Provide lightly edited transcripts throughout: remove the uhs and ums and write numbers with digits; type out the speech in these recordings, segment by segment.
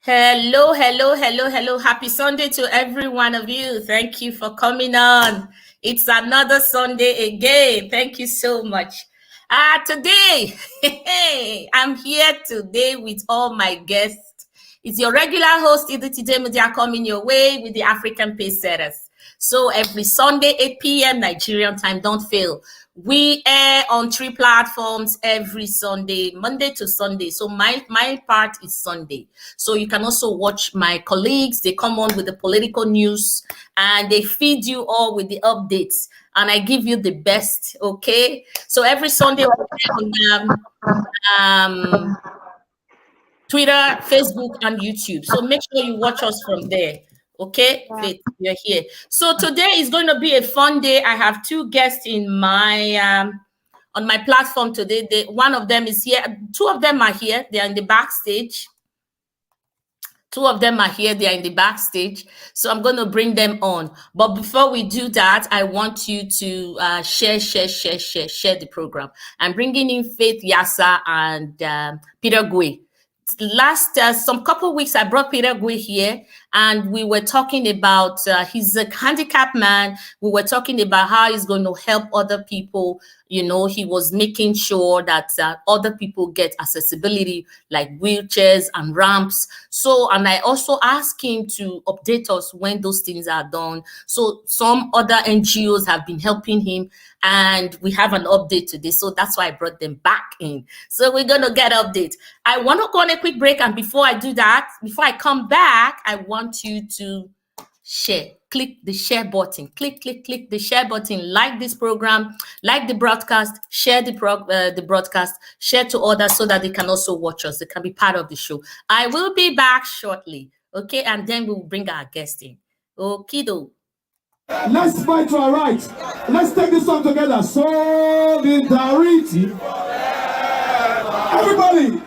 Hello, hello, hello, hello. Happy Sunday to every one of you. Thank you for coming on. It's another Sunday again. Thank you so much. Today, I'm here today with all my guests. It's your regular host, Iditi Media, coming your way with the African PACESETTERS. So every Sunday, 8 p.m. Nigerian time, don't fail. We air on 3 platforms every Sunday, Monday to Sunday. So my part is Sunday. So you can also watch my colleagues. They come on with the political news and they feed you all with the updates. And I give you the best, okay? So every Sunday on Twitter, Facebook, and YouTube. So make sure you watch us from there. Okay, Faith, you're here. So today is going to be a fun day. I have 2 guests in my on my platform today. One of them is here. 2 of them are here. They are in the backstage. 2 of them are here. They are in the backstage. So I'm going to bring them on. But before we do that, I want you to share the program. I'm bringing in Faith, Yaasa, and Peter Gwer. Some couple weeks, I brought Peter Gwer here, and we were talking about he's a handicapped man. We were talking about how he's going to help other people. You know, he was making sure that other people get accessibility like wheelchairs and ramps. So, and I also asked him to update us when those things are done. So some other NGOs have been helping him, and we have an update today. So that's why I brought them back in. So we're going to get updates. I want to go on a quick break. And before I do that, before I come back, I want you to share. Click the share button. Click the share button. Like this program, like the broadcast, share the broadcast, share to others so that they can also watch us. They can be part of the show. I will be back shortly. Okay, and then we'll bring our guest in. Okido. Let's fight for our rights. Let's take this song together. Solidarity. Everybody.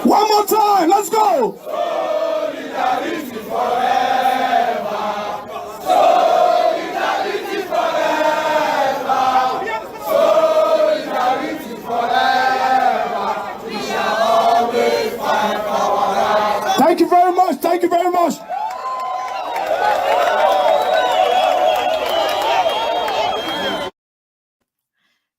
One more time. Let's go. Solidarity forever. Solidarity forever. Solidarity forever. We shall always fight for our rights. Thank you very much. Thank you very much.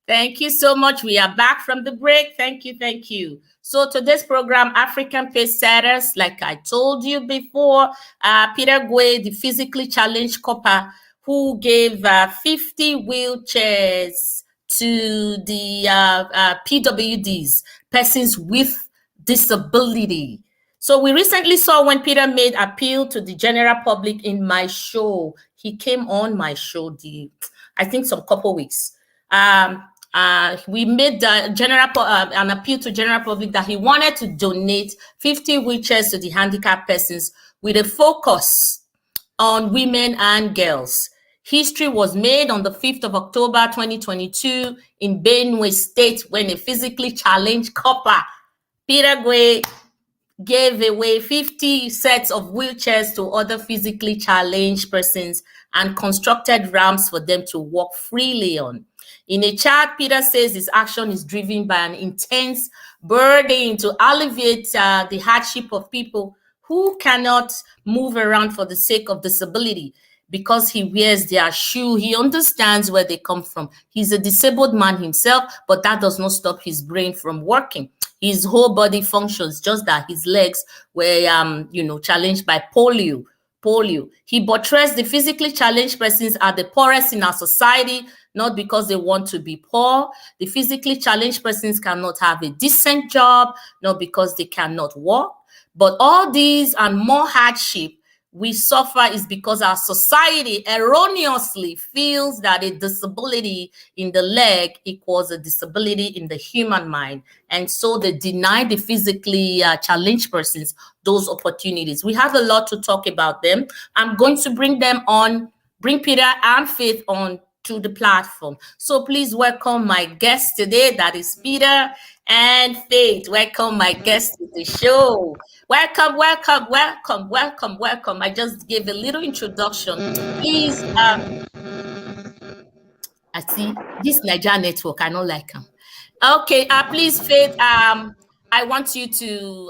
Thank you so much. We are back from the break. Thank you. Thank you. So today's program, African PACESETTERS, like I told you before, Peter Gwer, the physically challenged copper, who gave 50 wheelchairs to the PWDs, persons with disability. So we recently saw when Peter made appeal to the general public in my show. He came on my show, I think some couple weeks. We made the an appeal to general public that he wanted to donate 50 wheelchairs to the handicapped persons with a focus on women and girls. History was made on the 5th of October 2022 in Benue State when a physically challenged copper, Peter Gwer, gave away 50 sets of wheelchairs to other physically challenged persons and constructed ramps for them to walk freely on. In a chat, Peter says his action is driven by an intense burden to alleviate the hardship of people who cannot move around for the sake of disability. Because he wears their shoe, he understands where they come from. He's a disabled man himself, but that does not stop his brain from working. His whole body functions, just that his legs were, challenged by polio. He buttressed the physically challenged persons are the poorest in our society, not because they want to be poor. The physically challenged persons cannot have a decent job, not because they cannot work. But all these and more hardship we suffer is because our society erroneously feels that a disability in the leg equals a disability in the human mind. And so they deny the physically challenged persons those opportunities. We have a lot to talk about them. I'm going to bring Peter and Faith on to the platform. So please welcome my guest today. That is Peter and Faith. Welcome my guest to the show. Welcome, welcome, welcome, welcome, welcome. I just gave a little introduction. Please, I see this Nigeria network. I don't like them. Okay, please, Faith. I want you to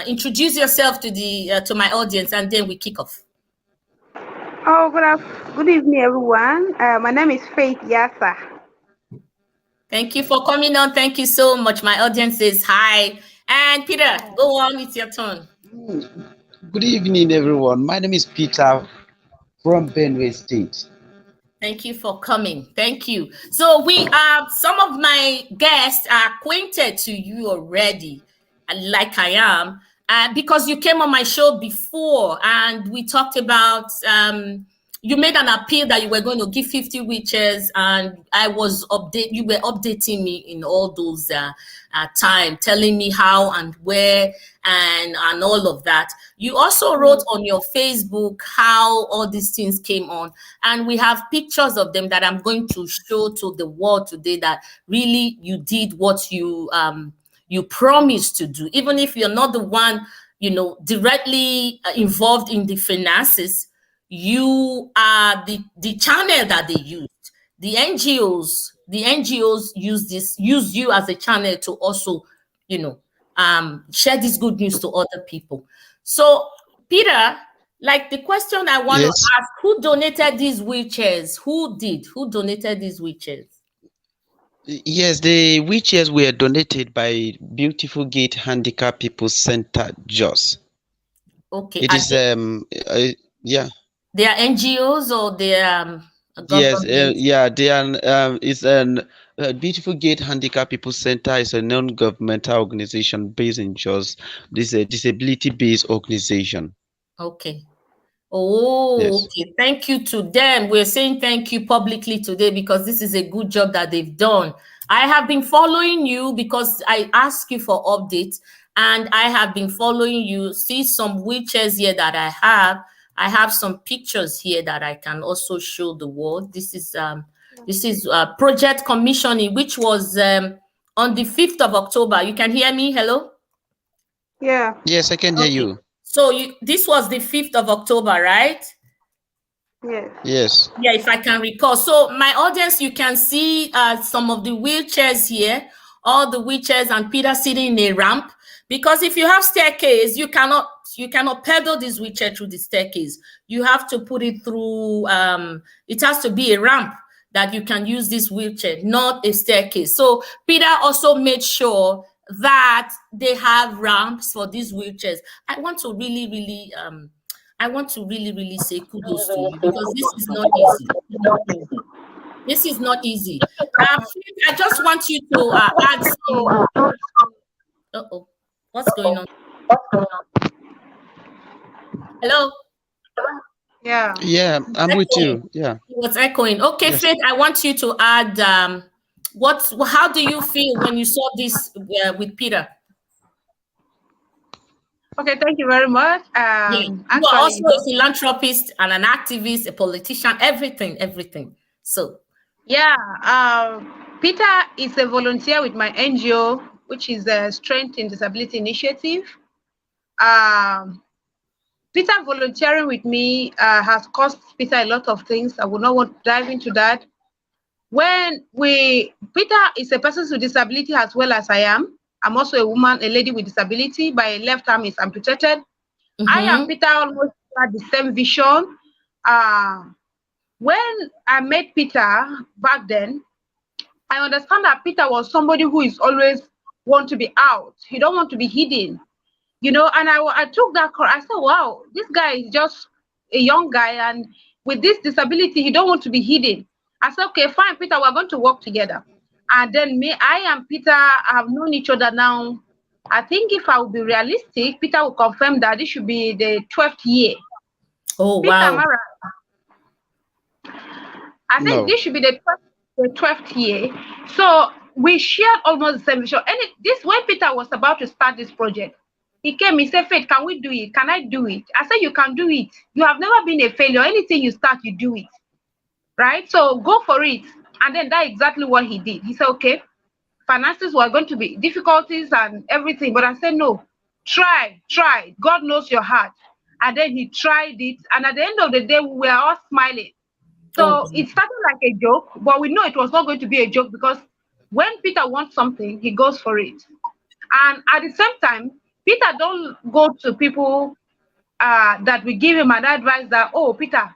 introduce yourself to the to my audience, and then we kick off. Oh, good evening, everyone. My name is Faith Yaasa. Thank you for coming on. Thank you so much. My audience says hi. And Peter, go on, it's your turn. Good evening, everyone. My name is Peter from Benue State. Thank you for coming. Thank you. So we some of my guests are acquainted to you already, like I am, because you came on my show before and we talked about you made an appeal that you were going to give 50 wheelchairs, and you were updating me in all those time, telling me how and where and all of that. You also wrote on your Facebook how all these things came on, and we have pictures of them that I'm going to show to the world today, that really you did what you promised to do, even if you're not the one, directly involved in the finances. You are the channel that they used. The NGOs use you as a channel to also, share this good news to other people. So, Peter, like the question I want to ask, who donated these wheelchairs? Who donated these wheelchairs? Yes, the wheelchairs were donated by Beautiful Gate Handicap People Center, Jos. Okay. It is yeah. They are NGOs or they are government? Yes, yeah, they are. It's an Beautiful Gate Handicap People Center is a non-governmental organization based in Jos. This is a disability-based organization. Okay. Oh, yes. Okay. Thank you to them. We're saying thank you publicly today because this is a good job that they've done. I have been following you because I asked you for updates, and I have been following you. See some wheelchairs here that I have. I have some pictures here that I can also show the world. This is project commissioning, which was on the 5th of October. You can hear me? Hello? Yeah. Yes, I can hear you. So this was the 5th of October, right? Yes. Yes. Yeah, if I can recall. So my audience, you can see some of the wheelchairs here, all the wheelchairs, and Peter sitting in a ramp. Because if you have staircase, you cannot pedal this wheelchair through the staircase. You have to put it through. It has to be a ramp that you can use this wheelchair, not a staircase. So Peter also made sure that they have ramps for these wheelchairs. I want to really, really say kudos to you, because this is not easy. This is not easy. I just want you to add some. What's going on? Hello? Yeah. Yeah, I'm with you. Yeah. What's echoing? Okay, yes. Faith, I want you to add how do you feel when you saw this with Peter? Okay, thank you very much. You are also a philanthropist and an activist, a politician, everything. So yeah, Peter is a volunteer with my NGO, which is the Strength in Disability Initiative. Peter volunteering with me has cost Peter a lot of things. I will not want to dive into that. Peter is a person with disability as well as I am. I'm also a woman, a lady with disability. My left arm is amputated. I and Peter almost had the same vision. When I met Peter back then, I understand that Peter was somebody who is always want to be out. He don't want to be hidden, and I took that call. I said, wow, this guy is just a young guy, and with this disability, he don't want to be hidden. I said, okay, fine, Peter, we're going to work together. And then I and Peter have known each other now. I think if I will be realistic, Peter will confirm that this should be the 12th year. Oh, Peter, wow. I think this should be the 12th year. So we shared almost the same vision. And when Peter was about to start this project, he came, he said, Faith, can we do it? Can I do it? I said, you can do it. You have never been a failure. Anything you start, you do it. Right? So go for it. And then that's exactly what he did. He said, okay, finances were going to be difficulties and everything. But I said, no, Try. God knows your heart. And then he tried it. And at the end of the day, we were all smiling. So Okay. it started like a joke, but we know it was not going to be a joke because when Peter wants something, he goes for it. And at the same time, Peter don't go to people that will give him an advice that, oh, Peter,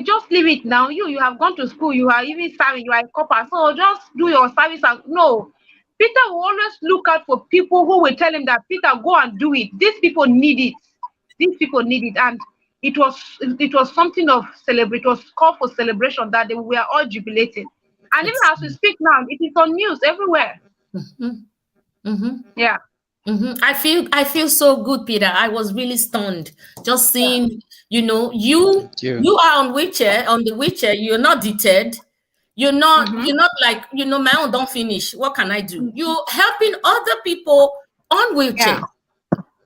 just leave it now. You have gone to school, you are even serving, you are a copper, so just do your service. And no, Peter will always look out for people who will tell him that, Peter, go and do it. These people need it. And it was something of celebrate. It was called for celebration that they were all jubilating. And even as we speak now, it is on news everywhere. Yeah. I feel so good, Peter. I was really stunned just seeing, you are on the wheelchair, you're not deterred. You're not like, my own don't finish. What can I do? You're helping other people on wheelchair. Yeah.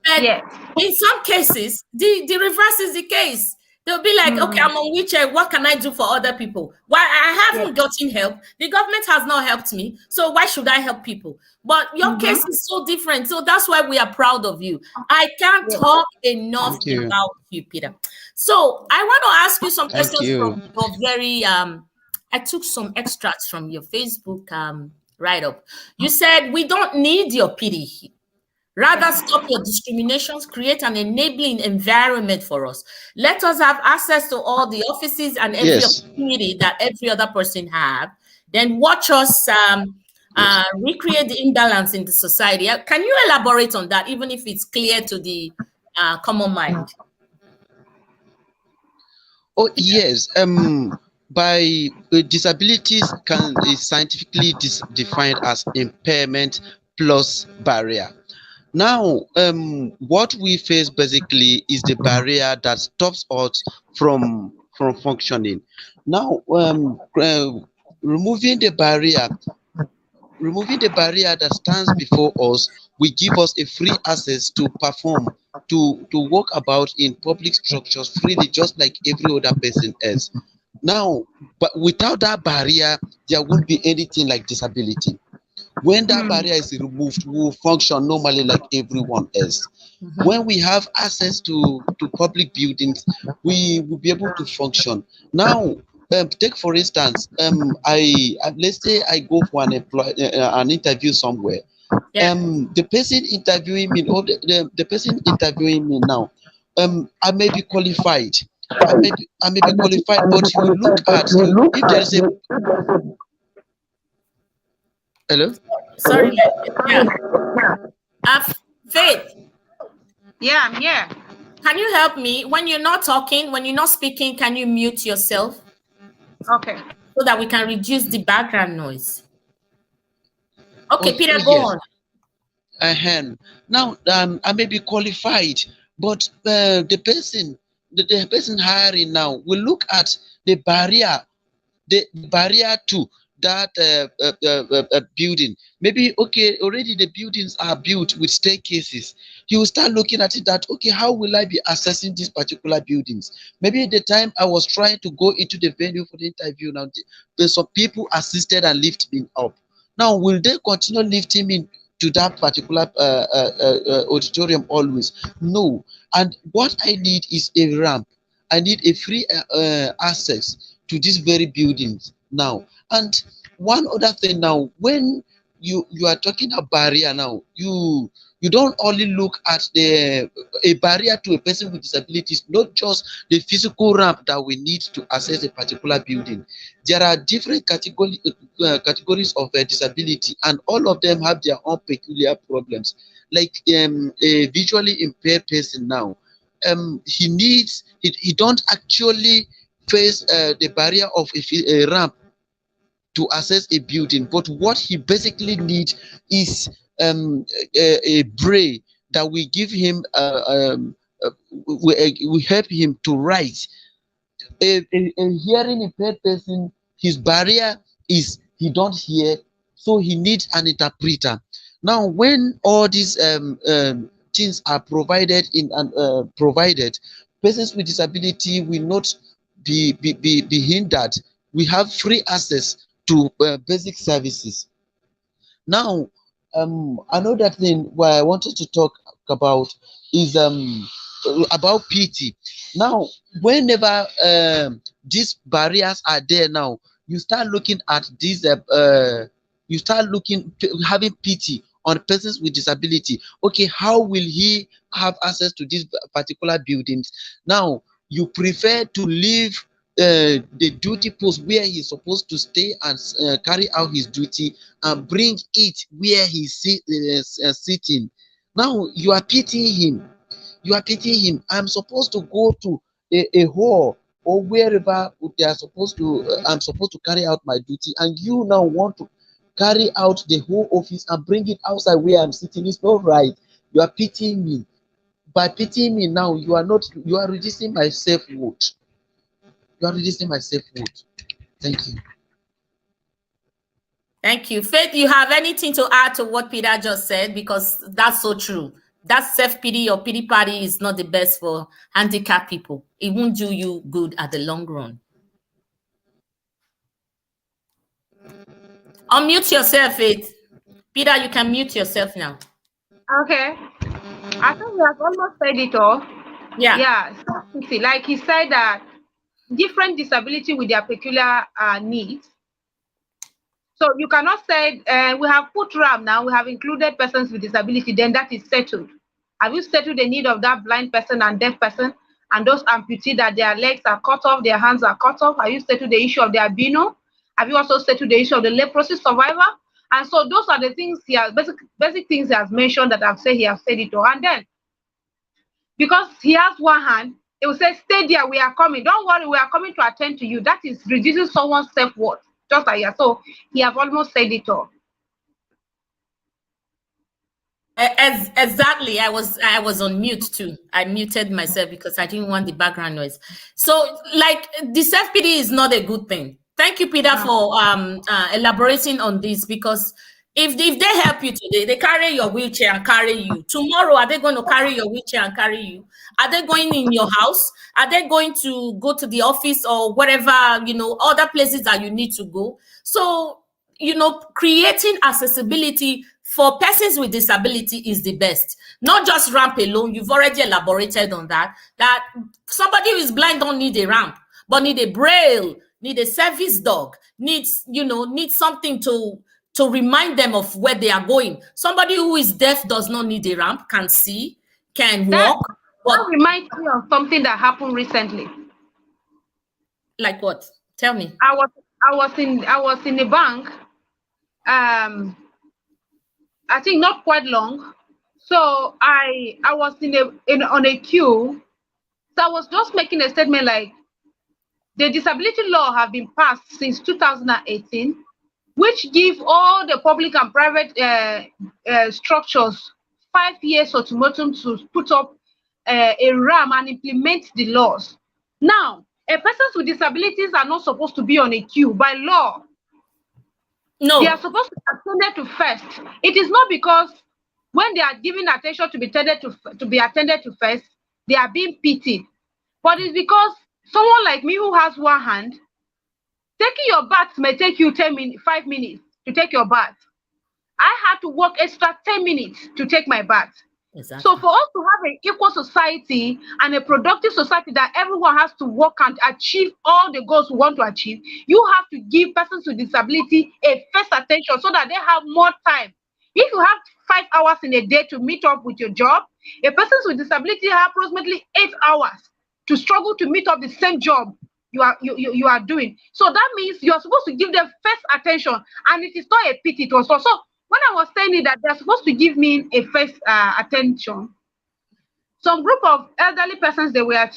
But Yes. in some cases, the reverse is the case. They'll be like, okay, I'm on wheelchair. What can I do for other people? Why I haven't gotten help? The government has not helped me. So why should I help people? But your case is so different. So that's why we are proud of you. I can't talk enough about you, Peter. So I want to ask you some questions from your very I took some extracts from your Facebook write-up. You said we don't need your pity. Rather, stop your discriminations, create an enabling environment for us. Let us have access to all the offices and every opportunity that every other person have. Then watch us recreate the imbalance in the society. Can you elaborate on that, even if it's clear to the common mind? Oh, yes. By disabilities is scientifically defined as impairment plus barrier. Now, what we face basically is the barrier that stops us from functioning. Now, removing the barrier that stands before us will give us a free access to perform, to walk about in public structures freely, just like every other person else. Now, but without that barrier, there won't be anything like disability. When that barrier is removed, we will function normally like everyone else. When we have access to public buildings, we will be able to function. Now, take for instance, let's say I go for an interview somewhere. The person interviewing me, or the person interviewing me now, I may be qualified. I may be qualified, but you look at if there is a hello. Sorry, Faith. Yeah, I'm here. Can you help me when you're not talking, when you're not speaking? Can you mute yourself? Okay. So that we can reduce the background noise. Okay, Peter, go on. Now, I may be qualified, but the person hiring now will look at the barrier to that building. Maybe, okay, already the buildings are built with staircases. You will start looking at it that, okay, how will I be accessing these particular buildings? Maybe at the time I was trying to go into the venue for the interview, now there's some people assisted and lifted me up. Now, will they continue lifting me to that particular auditorium always? No. And what I need is a ramp. I need a free access to these very buildings now. And one other thing now, when you are talking about barrier now, you don't only look at a barrier to a person with disabilities, not just the physical ramp that we need to access a particular building. There are different categories of disability, and all of them have their own peculiar problems. Like a visually impaired person now, he don't actually face the barrier of a ramp to access a building, but what he basically needs is a braille that we give him, we help him to write. A hearing impaired person, his barrier is he don't hear, so he needs an interpreter. Now, when all these things are provided persons with disability will not be hindered. We have free access to basic services. Now, another thing where I wanted to talk about is about pity. Now, whenever these barriers are there, now you start looking at these you start having pity on persons with disability. Okay, how will he have access to these particular buildings? Now you prefer to leave the duty post where he's supposed to stay and carry out his duty, and bring it where he's sitting. Now you are pitying him. You are pitying him. I'm supposed to go to a hall or wherever they are supposed to. I'm supposed to carry out my duty, and you now want to carry out the whole office and bring it outside where I'm sitting. It's not right. You are pitying me. By pitying me now, you are reducing my self-worth. You are reducing my self-worth. Thank you. Thank you. Faith, you have anything to add to what Peter just said? Because that's so true. That self-pity or pity party is not the best for handicapped people. It won't do you good at the long run. Unmute yourself, Faith. Peter, you can mute yourself now. Okay. I think we have almost said it all. Yeah. Yeah. Like he said that different disability with their peculiar needs. So you cannot say we have put RAM now, we have included persons with disability, then that is settled. Have you settled the need of that blind person and deaf person and those amputees that their legs are cut off, their hands are cut off? Have you settled the issue of the albino? Have you also settled the issue of the leprosy survivor? And so those are the things he has, basic things he has mentioned that I've said he has said it all. And then, because he has one hand, he will say, stay there, we are coming. Don't worry, we are coming to attend to you. That is reducing someone's self-worth. Just like that. So he have almost said it all. Exactly. I was on mute too. I muted myself because I didn't want the background noise. So, like, the self-pity is not a good thing. Thank you, Peter, for elaborating on this, because if they help you today, they carry your wheelchair and carry you. Tomorrow, are they going to carry your wheelchair and carry you? Are they going in your house? Are they going to go to the office or whatever, other places that you need to go? So, creating accessibility for persons with disability is the best. Not just ramp alone. You've already elaborated on that somebody who is blind don't need a ramp, but need a braille, need a service dog, needs something to remind them of where they are going. Somebody who is deaf does not need a ramp, can see, can walk. That reminds me of something that happened recently. Like what? Tell me. I was in a bank. I think not quite long. So I was on a queue. So I was just making a statement like, the disability law have been passed since 2018, which give all the public and private structures 5 years ultimatum to put up a RAM and implement the laws. Now, persons with disabilities are not supposed to be on a queue by law. No. They are supposed to be attended to first. It is not because when they are given attention to be attended to first, they are being pitied. But it's because someone like me who has one hand, taking your bath may take you 5 minutes to take your bath. I had to work extra 10 minutes to take my bath. Exactly. So for us to have an equal society and a productive society that everyone has to work and achieve all the goals we want to achieve, you have to give persons with disability a first attention so that they have more time. If you have 5 hours in a day to meet up with your job, a person with disability has approximately 8 hours to struggle to meet up the same job you are doing. So that means you are supposed to give them first attention, and it is not a pity to us. So when I was saying that they're supposed to give me a first attention, some group of elderly persons, they were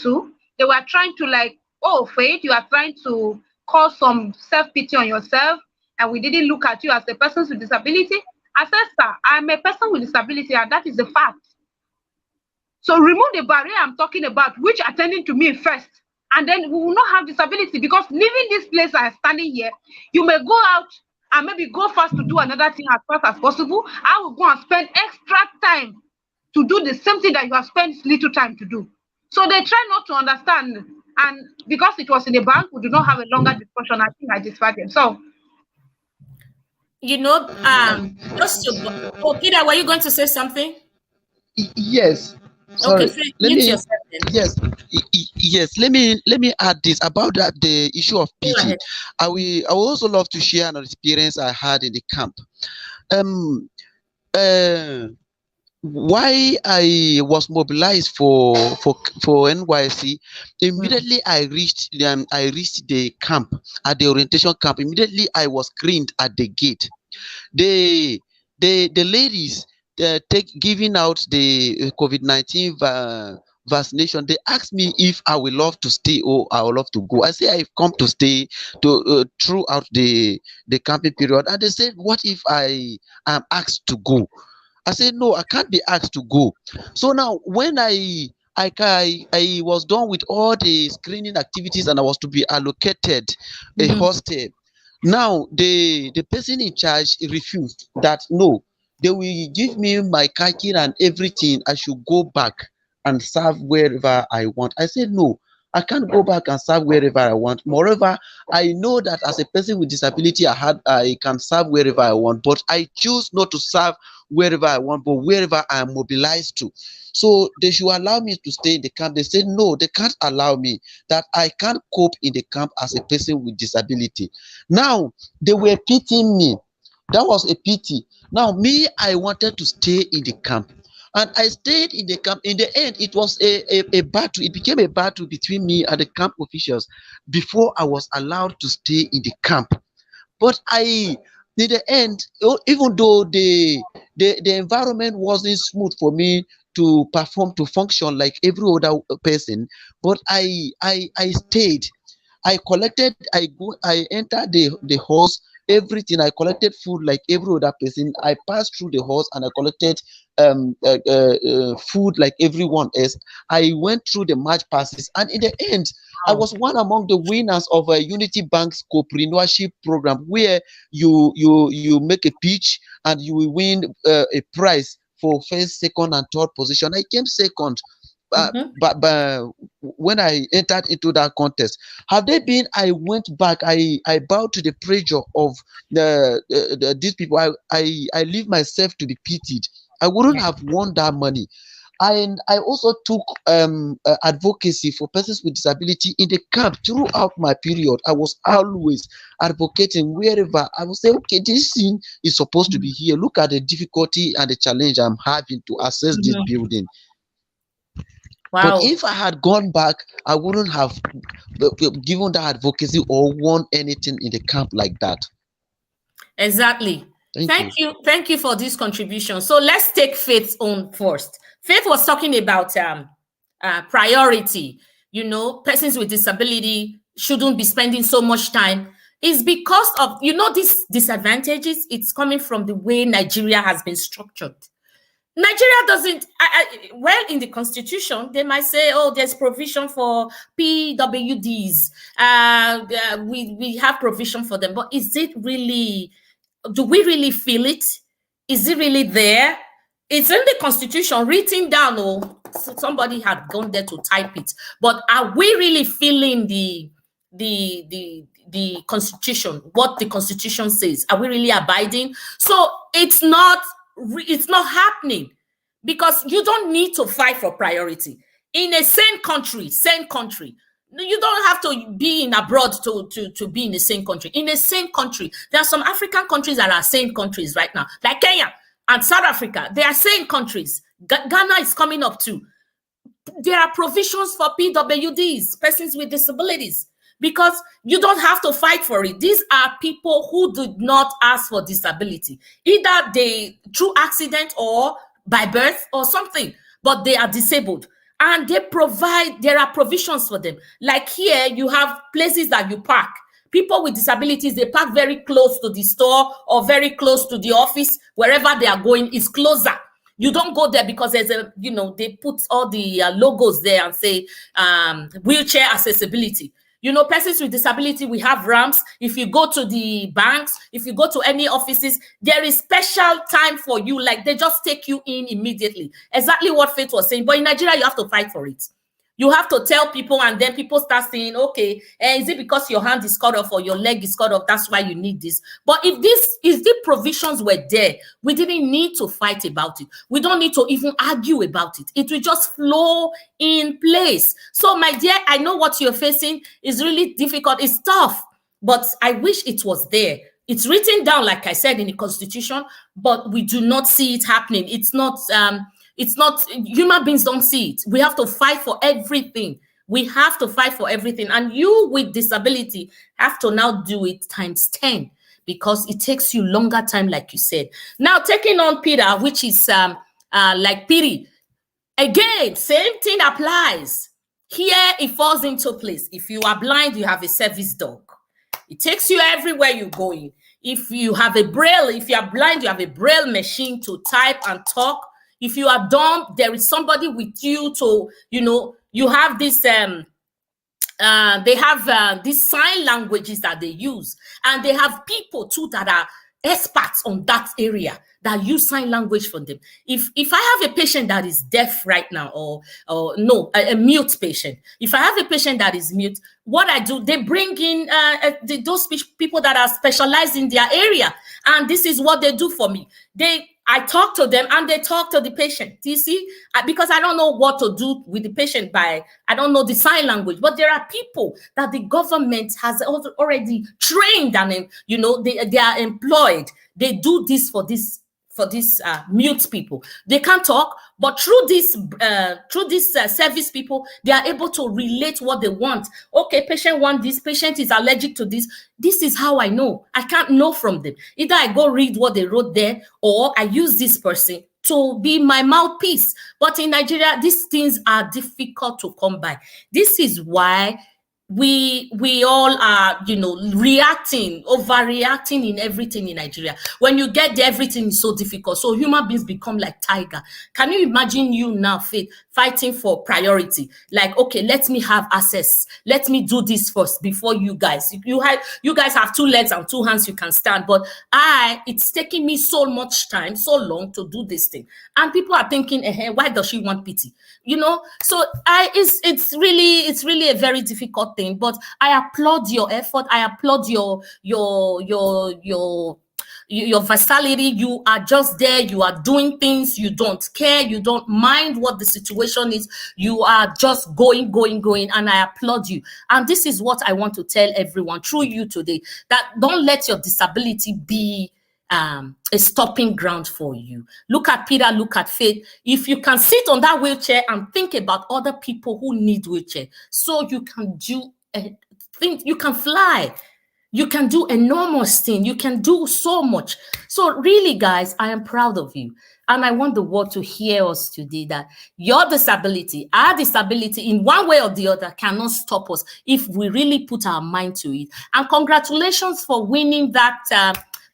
trying to like, oh, Faith, you are trying to cause some self-pity on yourself, and we didn't look at you as a person with disability. I said, sir, I'm a person with disability, and that is the fact. So remove the barrier I'm talking about, which attending to me first, and then we will not have disability, because leaving this place I'm standing here, you may go out and maybe go fast to do another thing as fast as possible. I will go and spend extra time to do the same thing that you have spent little time to do. So they try not to understand. And because it was in the bank, we do not have a longer discussion. I think I distracted. So, Peter, were you going to say something? Yes. Okay, Sorry. so Let mute me. yourself then. Yes. Yes. Let me add this about that the issue of Go pity. ahead. I would also love to share an experience I had in the camp. Um. Uh. Why I was mobilized for NYC, immediately I reached the camp at the orientation camp. Immediately I was screened at the gate. The the ladies take giving out the COVID-19 vaccination. They asked me if I will love to stay or I will love to go. I say I've come to stay to throughout the camping period, and they said, "What if I am asked to go?" I said, no, I can't be asked to go. So now, when I was done with all the screening activities and I was to be allocated a Mhm. hostel, now the person in charge refused that no, they will give me my khaki and everything. I should go back and serve wherever I want. I said, no, I can't go back and serve wherever I want. Moreover, I know that as a person with disability, I can serve wherever I want, but I choose not to serve wherever I want, but wherever I am mobilized to. So they should allow me to stay in the camp. They said no, they can't allow me, that I can't cope in the camp as a person with disability. Now they were pitying me. That was a pity. Now me, I wanted to stay in the camp. And I stayed in the camp. In the end, it was a battle. It became a battle between me and the camp officials before I was allowed to stay in the camp. But in the end, even though the environment wasn't smooth for me to perform, to function like every other person, but I stayed. I entered the halls, everything. I collected food like every other person. I passed through the halls and I collected food like everyone else. I went through the march passes, and in the end, I Wow. was one among the winners of a Unity Bank's co-preneurship program, where you make a pitch and you will win a prize for first, second, and third position. I came second. Mhm. But when I entered into that contest, have they been? I went back. I bowed to the pressure of these people. I leave myself to be pitied. I wouldn't Yeah. have won that money. And I also took advocacy for persons with disability in the camp throughout my period. I was always advocating wherever I would say, okay, this thing is supposed to be here. Look at the difficulty and the challenge I'm having to access this Mhm. building. But Wow. if I had gone back, I wouldn't have given that advocacy or won anything in the camp like that. Exactly. Thank Thank you. you. Thank you for this contribution. So let's take Faith's own first. Faith was talking about priority. You know, persons with disability shouldn't be spending so much time. It's because of, you know, these disadvantages. It's coming from the way Nigeria has been structured. Nigeria doesn't, well, in the constitution, they might say, oh, there's provision for PWDs. We have provision for them. But is it really, do we really feel it? Is it really there? It's in the constitution written down, or somebody had gone there to type it. But are we really feeling the constitution, what the constitution says? Are we really abiding? So it's not happening, because you don't need to fight for priority in a same country. You don't have to be in abroad to be in the same country. In the same country, there are some African countries that are same countries right now, like Kenya and South Africa. They are same countries. Ghana is coming up too. There are provisions for PWDs, persons with disabilities, because you don't have to fight for it. These are people who did not ask for disability, either they through accident or by birth or something, but they are disabled. And there are provisions for them. Like here, you have places that you park. People with disabilities, they park very close to the store or very close to the office. Wherever they are going is closer. You don't go there because there's a, you know, they put all the logos there and say wheelchair accessibility. You know, persons with disability, we have ramps. If you go to the banks, if you go to any offices, there is special time for you. Like they just take you in immediately. Exactly what Faith was saying. But in Nigeria, you have to fight for it. You have to tell people, and then people start saying, okay, is it because your hand is cut off or your leg is cut off? That's why you need this. But if the provisions were there, we didn't need to fight about it. We don't need to even argue about it. It will just flow in place. So, my dear, I know what you're facing is really difficult. It's tough, but I wish it was there. It's written down, like I said, in the Constitution, but we do not see it happening. It's not, human beings don't see it. We have to fight for everything. We have to fight for everything. And you with disability have to now do it times 10 because it takes you longer time, like you said. Now, taking on Peter, which is like Piri, again, same thing applies. Here, it falls into place. If you are blind, you have a service dog. It takes you everywhere you're going. If you have a braille, if you are blind, you have a braille machine to type and talk. If you are dumb, there is somebody with you to, you have this, they have these sign languages that they use. And they have people too that are experts on that area that use sign language for them. If I have a patient that is deaf right now, or no, a mute patient, if I have a patient that is mute, what I do, they bring in those people that are specialized in their area, and this is what they do for me. I talk to them and they talk to the patient. Do you see? Because I don't know what to do with the patient I don't know the sign language, but there are people that the government has already trained and, they are employed. They do this for these mute people. They can't talk, but through this service people, they are able to relate what they want. Okay, patient want this, patient is allergic to this. This is how I know. I can't know from them. Either I go read what they wrote there, or I use this person to be my mouthpiece. But in Nigeria, these things are difficult to come by. This is why we all are, overreacting in everything in Nigeria. When you get there, everything is so difficult. So human beings become like tiger. Can you imagine you now, Faith, fighting for priority? Like, okay, let me have access. Let me do this first before you guys. You guys have 2 legs and 2 hands, you can stand. But it's taking me so much time, so long to do this thing. And people are thinking, why does she want pity? So it's really a very difficult thing, but I applaud your effort. I applaud your versatility. You are just there. You are doing things. You don't care. You don't mind what the situation is. You are just going. And I applaud you. And this is what I want to tell everyone through you today, that don't let your disability be a stopping ground for you. Look at Peter, look at Faith. If you can sit on that wheelchair and think about other people who need wheelchair, so you can do things, you can fly, you can do enormous things, you can do so much. So really, guys, I am proud of you. And I want the world to hear us today that your disability, our disability, in one way or the other, cannot stop us if we really put our mind to it. And congratulations for winning that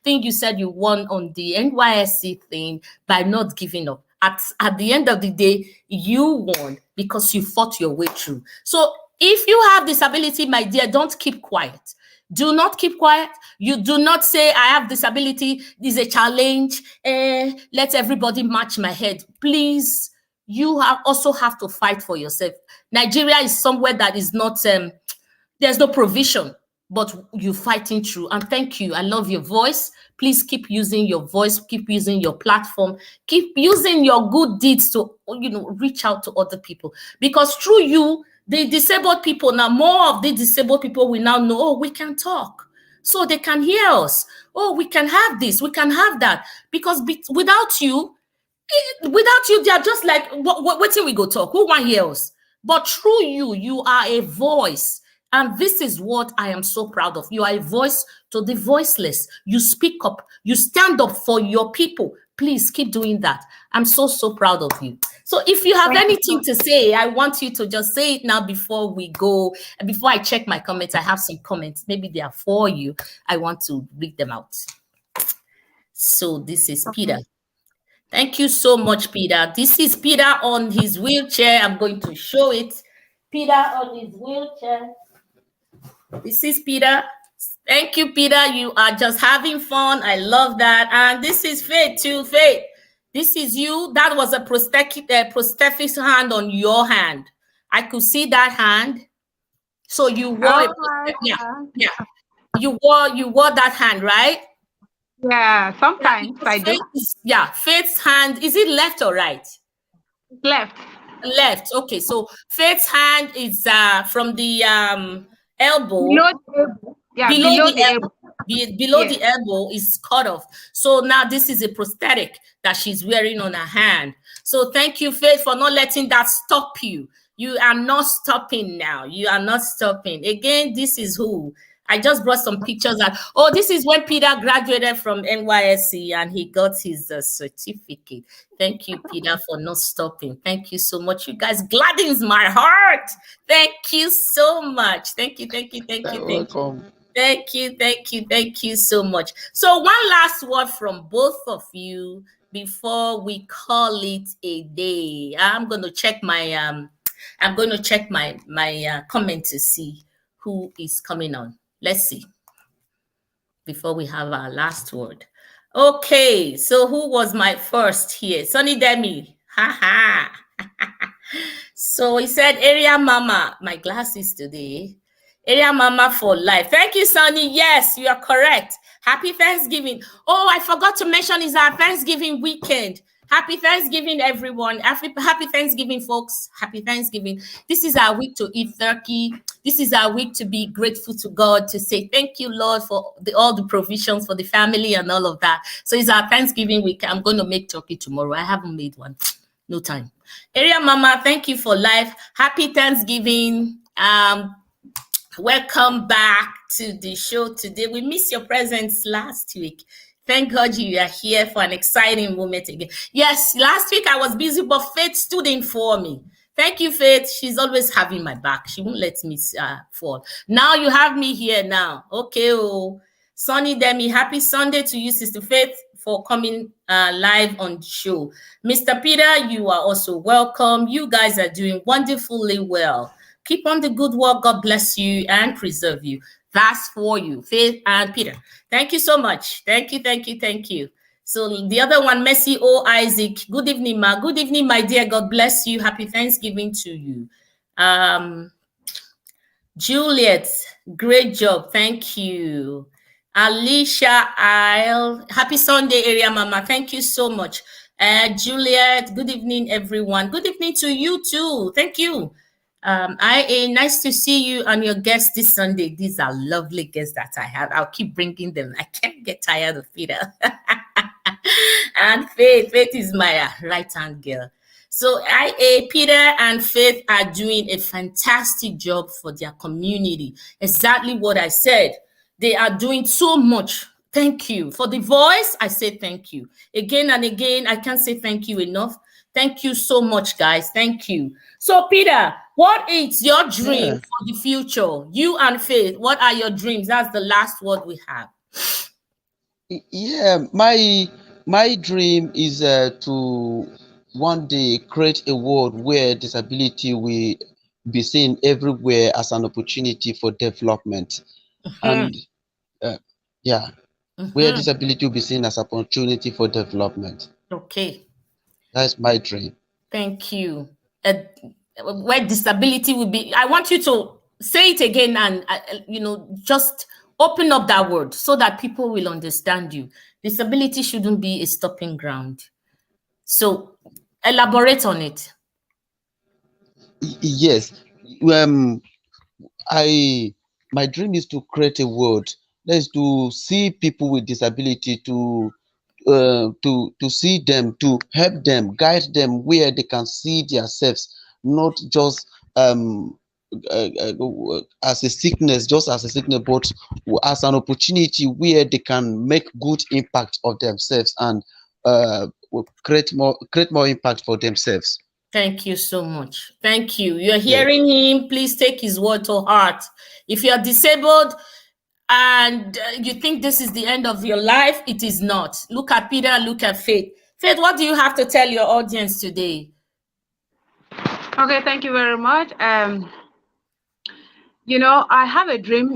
thing you said you won on the NYSC thing by not giving up. At the end of the day, you won because you fought your way through. So if you have disability, my dear, don't keep quiet. Do not keep quiet. You do not say, I have disability, this is a challenge, let everybody match my head. Please, you also have to fight for yourself. Nigeria is somewhere that is not, there's no provision, but you're fighting through. And thank you. I love your voice. Please keep using your voice, keep using your platform, keep using your good deeds to, reach out to other people. Because through you, the disabled people, now more of the disabled people will now know, we can talk. So they can hear us. We can have this, we can have that. Because without you, they are just like, what till we go talk? Who want to hear us? But through you, you are a voice. And this is what I am so proud of. You are a voice to the voiceless. You speak up. You stand up for your people. Please keep doing that. I'm so proud of you. So if you have anything to say, I want you to just say it now before we go. And before I check my comments, I have some comments. Maybe they are for you. I want to read them out. So this is Peter. Thank you so much, Peter. This is Peter on his wheelchair. I'm going to show it. Peter on his wheelchair. This is Peter. Thank you, Peter. You are just having fun. I love that. And this is Faith too. Faith, this is you. That was a prosthetic hand on your hand. I could see that hand. So you wore you wore that hand, right? Yeah, sometimes I do. Faith's hand, is it left or right? Left. Left. Okay, so Faith's hand is from the elbow. Below the elbow. Yeah, below the elbow. Below the elbow is cut off. So now this is a prosthetic that she's wearing on her hand. So thank you, Faith, for not letting that stop you. You are not stopping now. You are not stopping. Again, this is who. I just brought some pictures out. Oh, this is when Peter graduated from NYSC and he got his certificate. Thank you, Peter, for not stopping. Thank you so much. You guys gladdens my heart. Thank you so much. Thank you. Welcome. Thank you so much. So one last word from both of you before we call it a day. I'm going to check my comment to see who is coming on. Let's see before we have our last word. Okay, so who was my first here? Sonny Demi. So he said, Area Mama. My glasses today. Area Mama for life. Thank you, Sonny. Yes, you are correct. Happy Thanksgiving. Oh, I forgot to mention it's our Thanksgiving weekend. Happy Thanksgiving, everyone. Happy Thanksgiving, folks. Happy Thanksgiving. This is our week to eat turkey. This is our week to be grateful to God, to say thank you, Lord, for all the provisions for the family and all of that. So it's our Thanksgiving week. I'm going to make turkey tomorrow. I haven't made one. No time. Area Mama, thank you for life. Happy Thanksgiving. Welcome back to the show today. We missed your presence last week. Thank God you are here for an exciting moment again. Yes, last week I was busy, but Faith stood in for me. Thank you, Faith. She's always having my back. She won't let me fall. Now you have me here now. Okay, oh. Sonny Demi, happy Sunday to you, Sister Faith, for coming live on the show. Mr. Peter, you are also welcome. You guys are doing wonderfully well. Keep on the good work. God bless you and preserve you. That's for you, Faith and Peter. Thank you so much. Thank you. So the other one, Messi O. Isaac. Good evening, ma. Good evening, my dear. God bless you. Happy Thanksgiving to you. Juliet, great job. Thank you. Alicia Isle. Happy Sunday, Area Mama. Thank you so much. Juliet, good evening, everyone. Good evening to you too. Thank you. Nice to see you and your guests this Sunday. These are lovely guests that I have. I'll keep bringing them. I can't get tired of Peter. And Faith is my right-hand girl. So Peter and Faith are doing a fantastic job for their community. Exactly what I said. They are doing so much. Thank you. For the voice, I say thank you. Again and again, I can't say thank you enough. Thank you so much, guys. Thank you. So, Peter, what is your dream for the future? You and Faith, what are your dreams? That's the last word we have. Yeah, my dream is to one day create a world where disability will be seen everywhere as an opportunity for development. And where disability will be seen as an opportunity for development. Okay. That's my dream. Thank you. Where disability will be, I want you to say it again and, just open up that word so that people will understand you. Disability shouldn't be a stopping ground. So elaborate on it. Yes. My dream is to create a world. Let's to see people with disability, to see them, to help them, guide them where they can see themselves, not just as a sickness, but as an opportunity where they can make good impact of themselves and create more impact for themselves. Thank you so much. Thank you. You're hearing him. Please take his word to heart. If you're disabled and you think this is the end of your life, it is not. Look at Peter, look at Faith. Faith, what do you have to tell your audience today? Okay, thank you very much. I have a dream.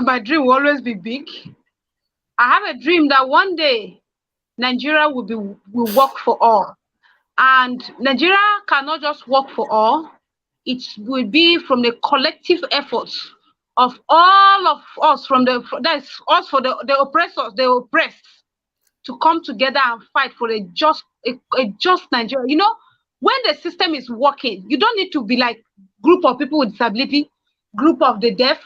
My dream will always be big. I have a dream that one day Nigeria will work for all. And Nigeria cannot just work for all. it will be from the collective efforts of all of us, that's us for the oppressors, the oppressed, to come together and fight for a just Nigeria. You know, when the system is working, you don't need to be like group of people with disability, group of the deaf,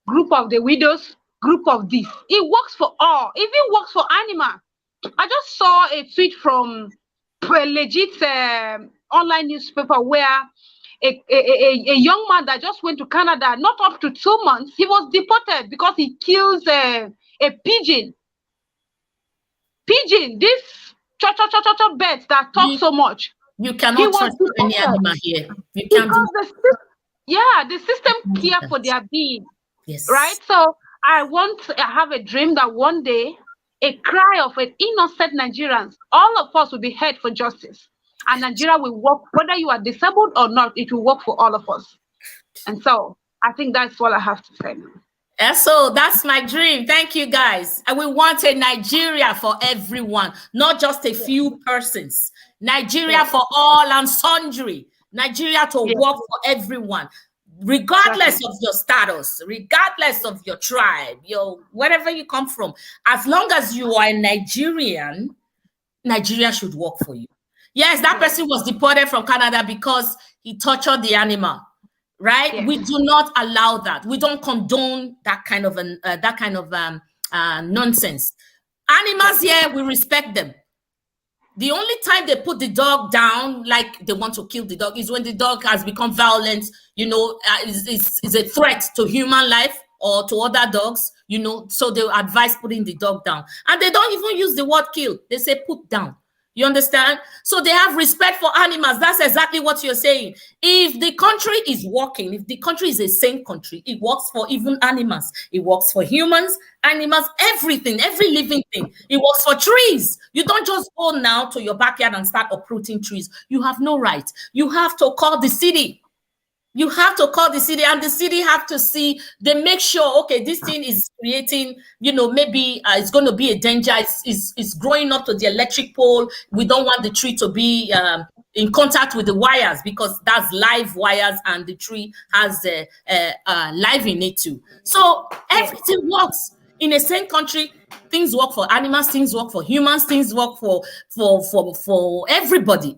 group of the widows, group of this. It works for all. It even works for animals. I just saw a tweet from a legit online newspaper where a young man that just went to Canada, not up to 2 months, he was deported because he kills a pigeon. These birds that talk so much. You cannot trust any animal here. You can't the system care for their being. Yes. Right? So I have a dream that one day a cry of an innocent Nigerians, all of us will be heard for justice. And Nigeria will work, whether you are disabled or not, it will work for all of us. And so I think that's all I have to say now. So that's my dream. Thank you, guys. And we want a Nigeria for everyone, not just a few persons. Nigeria for all and sundry. Nigeria to work for everyone, regardless of your status, regardless of your tribe, wherever you come from. As long as you are a Nigerian, Nigeria should work for you. Yes, that person was deported from Canada because he tortured the animal. Right? Yes. We do not allow that. We don't condone that kind of nonsense. Animals here, we respect them. The only time they put the dog down, like they want to kill the dog, is when the dog has become violent. Is a threat to human life or to other dogs. So they advise putting the dog down, and they don't even use the word kill. They say put down. You understand? So they have respect for animals. That's exactly what you're saying. If the country is working, if the country is a sane country, it works for even animals. It works for humans, animals, everything, every living thing. It works for trees. You don't just go now to your backyard and start uprooting trees. You have no right. You have to call the city. You have to call the city, and the city have to see, they make sure, okay, this thing is creating, maybe it's going to be a danger. It's growing up to the electric pole. We don't want the tree to be in contact with the wires, because that's live wires, and the tree has live in it too. So everything works. In a same country, things work for animals, things work for humans, things work for everybody.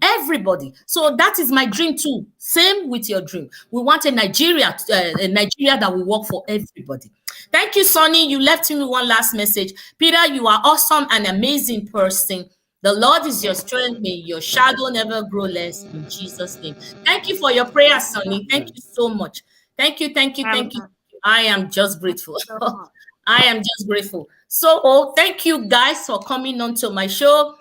So that is my dream too. Same with your dream. We want a Nigeria that will work for everybody. Thank you, Sonny. You left me one last message. Peter, you are awesome and amazing person. The Lord is your strength. May your shadow never grow less, in Jesus' name. Thank you for your prayer, Sonny. Thank you so much. Thank you. I am just grateful. I am just grateful. So, thank you guys for coming on to my show.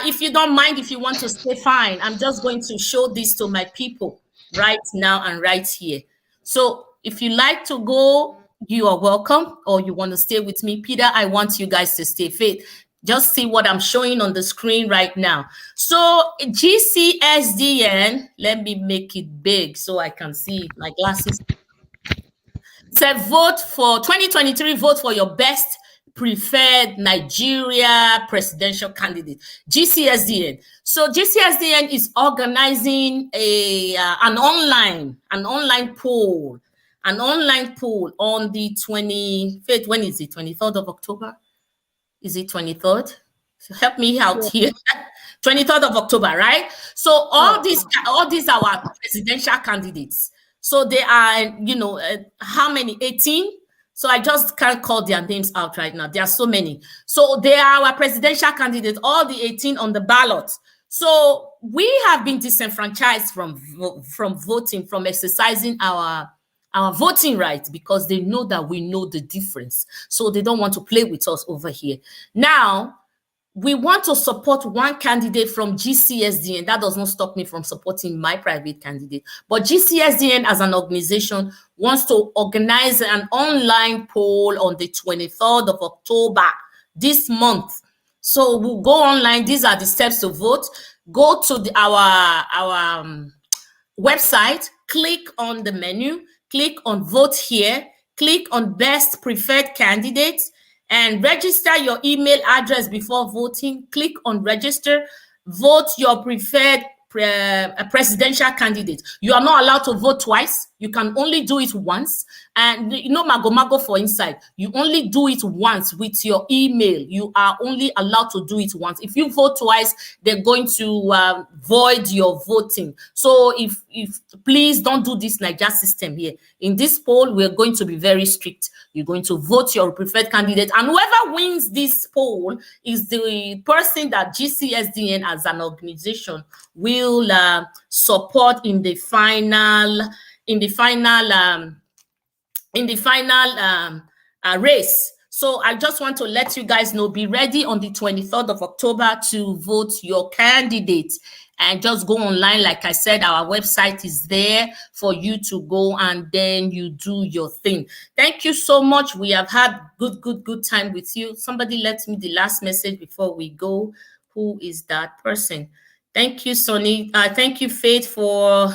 If you don't mind, if you want to stay, fine. I'm just going to show this to my people right now and right here. So if you like to go, you are welcome, or you want to stay with me. Peter, I want you guys to stay fit. Just see what I'm showing on the screen right now. So GCSDN, let me make it big so I can see my glasses. Said vote for 2023, vote for your best preferred Nigeria presidential candidate, GCSDN. So GCSDN is organizing an online poll on the 25th. When is it? 23rd of October? Is it 23rd? So help me out here. 23rd of October, right? So all these are our presidential candidates. So they are, how many? 18? So I just can't call their names out right now. There are so many. So they are our presidential candidates, all the 18 on the ballot. So we have been disenfranchised from voting, from exercising our voting rights, because they know that we know the difference. So they don't want to play with us over here. Now, we want to support one candidate from GCSDN. That does not stop me from supporting my private candidate. But GCSDN as an organization wants to organize an online poll on the 23rd of October this month. So we'll go online. These are the steps to vote. Go to our website, click on the menu, click on vote here, click on best preferred candidates, and register your email address before voting. Click on register, vote your preferred a presidential candidate, you are not allowed to vote twice. You can only do it once. And you know, mago for inside, you only do it once with your email. You are only allowed to do it once. If you vote twice, they're going to void your voting. So if please don't do this Niger system here. In this poll, we're going to be very strict. You're going to vote your preferred candidate, and whoever wins this poll is the person that GCSDN as an organization will support in the final race. So I just want to let you guys know, be ready on the 23rd of October to vote your candidate. And just go online. Like I said, our website is there for you to go, and then you do your thing. Thank you so much. We have had good time with you. Somebody let me the last message before we go. Who is that person? Thank you, Sonny. Thank you, Faith, for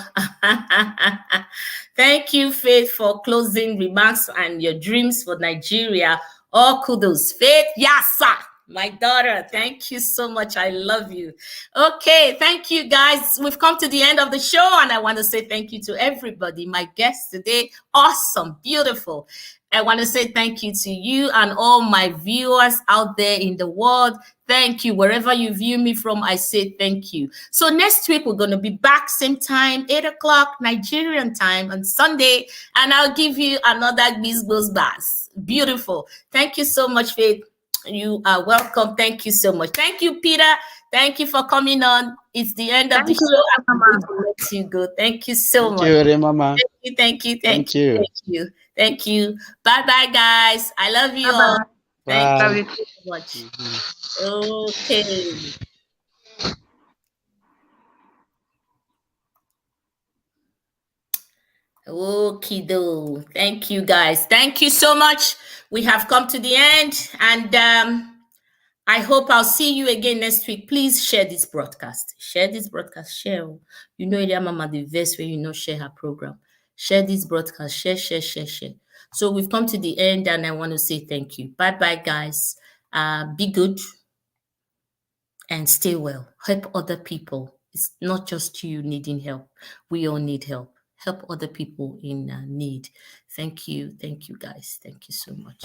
thank you, Faith, for closing remarks and your dreams for Nigeria. All kudos, Faith Yaasa. My daughter, thank you so much. I love you. Okay, thank you, guys. We've come to the end of the show, and I want to say thank you to everybody. My guests today, awesome, beautiful. I want to say thank you to you and all my viewers out there in the world. Thank you. Wherever you view me from, I say thank you. So next week, we're going to be back same time, 8 o'clock Nigerian time on Sunday, and I'll give you another Biz Bass. Beautiful. Thank you so much, Faith. You are welcome. Thank you so much. Thank you, Peter. Thank you for coming on. It's the end of the show. I'm going to let you go. Thank you so much. Thank you, Mama. Thank you. Thank you. Bye-bye, guys. I love you all. Thank you so much. Okay. Okie-do. Thank you, guys. Thank you so much. We have come to the end, and I hope I'll see you again next week. Please share this broadcast. Share this broadcast. Share. You know, Area Mama, the verse where you know share her program. Share this broadcast. Share. So we've come to the end, and I want to say thank you. Bye-bye, guys. Be good and stay well. Help other people. It's not just you needing help. We all need help. Help other people in need. Thank you. Thank you, guys. Thank you so much.